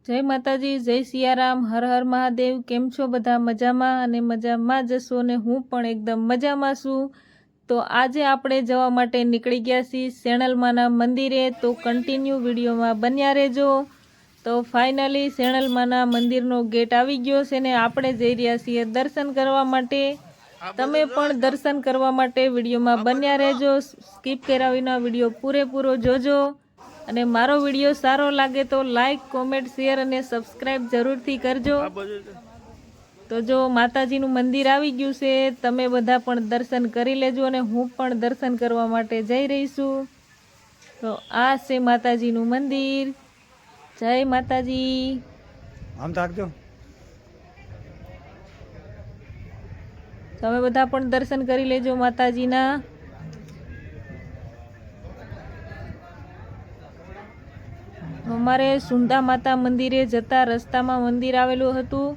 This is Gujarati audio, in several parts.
જય માતાજી, જય સિયારામ, હર હર મહાદેવ। કેમ છો બધા? મજામાં અને મજામાં જશો ને હું પણ એકદમ મજામાં છું। તો આજે આપણે જવા માટે નીકળી ગયા છીએ સેણલમાના મંદિરે, તો કન્ટિન્યુ વિડીયોમાં બન્યા રહેજો। તો ફાઇનલી સેણલમાના મંદિરનો ગેટ આવી ગયો છે ને આપણે જઈ રહ્યા છીએ દર્શન કરવા માટે। તમે પણ દર્શન કરવા માટે વિડીયોમાં બન્યા રહેજો, સ્કીપ કર્યા વિના વિડીયો પૂરેપૂરો જોજો। અને મારો વિડીયો સારો લાગે તો લાઈક, કોમેન્ટ, શેર અને સબસ્ક્રાઈબ જરૂરથી કરજો। તો જો માતાજીનું મંદિર આવી ગયું છે, તમે બધા પણ દર્શન કરી લેજો અને હું પણ દર્શન કરવા માટે જઈ રહી છું। તો આ છે માતાજીનું મંદિર। જય માતાજી। આમ તાકજો। તમે બધા પણ દર્શન કરી લેજો માતાજીના। અમારે સુંધા માતા મંદિરે જતા રસ્તામાં મંદિર આવેલું હતું,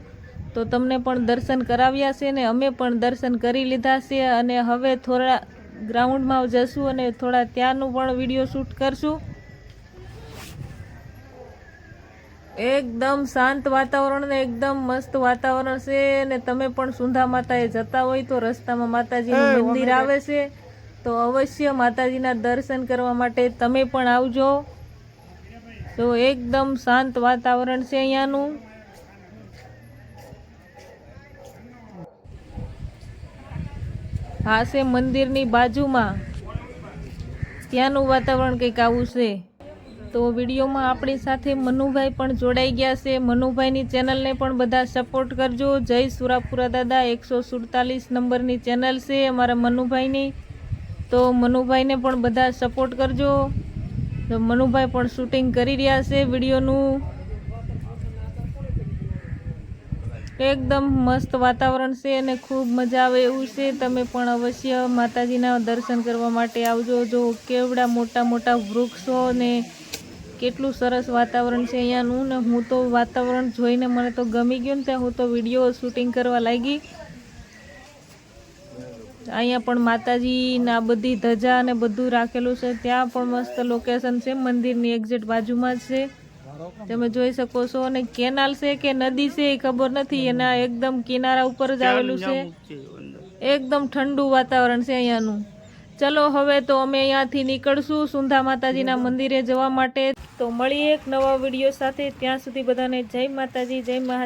તો તમને પણ દર્શન કરાવ્યા છે ને અમે પણ દર્શન કરી લીધા છે। અને હવે થોડા ગ્રાઉન્ડમાં જશું અને થોડા ત્યાંનું પણ વિડીયો શૂટ કરશું। એકદમ શાંત વાતાવરણ ને એકદમ મસ્ત વાતાવરણ છે। ને તમે પણ સુંધા માતાએ જતા હોય તો રસ્તામાં માતાજીનું મંદિર આવે છે, તો અવશ્ય માતાજીના દર્શન કરવા માટે તમે પણ આવજો। તો એકદમ શાંત વાતાવરણ છે અહીંયાનું। આ છે મંદિરની બાજુમાં, ત્યાંનું વાતાવરણ કંઈક આવું છે। તો વિડીયોમાં આપણી સાથે મનુભાઈ પણ જોડાઈ ગયા છે। મનુભાઈની ચેનલને પણ બધા સપોર્ટ કરજો। જય સુરાપુરા દાદા 147 નંબરની ચેનલ છે અમારા મનુભાઈની, તો મનુભાઈને પણ બધા સપોર્ટ કરજો। તો મનુભાઈ પણ શૂટિંગ કરી રહ્યા છે વિડીયોનું। એકદમ મસ્ત વાતાવરણ છે અને ખૂબ મજા આવે એવું છે। તમે પણ અવશ્ય માતાજીના દર્શન કરવા માટે આવજો। જો કેવડા મોટા મોટા વૃક્ષો ને કેટલું સરસ વાતાવરણ છે અહીંયાનું, ને હું તો વાતાવરણ જોઈને મને તો ગમી ગયું ને ત્યાં હું તો વિડીયો શૂટિંગ કરવા લાગી। અહીંયા પણ માતાજીના બધી ધજા અને બધું રાખેલું છે, ત્યાં પણ મસ્ત લોકેશન છે, મંદિરની એક્ઝેક્ટ બાજુમાં જ છે, તમે જોઈ શકો છો। અને કેનાલ છે કે નદી છે એ ખબર નથી, એના એકદમ કિનારા ઉપર જ આવેલું છે। એકદમ ઠંડુ વાતાવરણ છે અહીંયાનું। ચલો હવે તો અમે અહીંયાથી નીકળશું સુંધા માતાજીના મંદિરે જવા માટે। તો મળીએ એક નવા વિડીયો સાથે, ત્યાં સુધી બધાને જય માતાજી, જય મહાદેવ।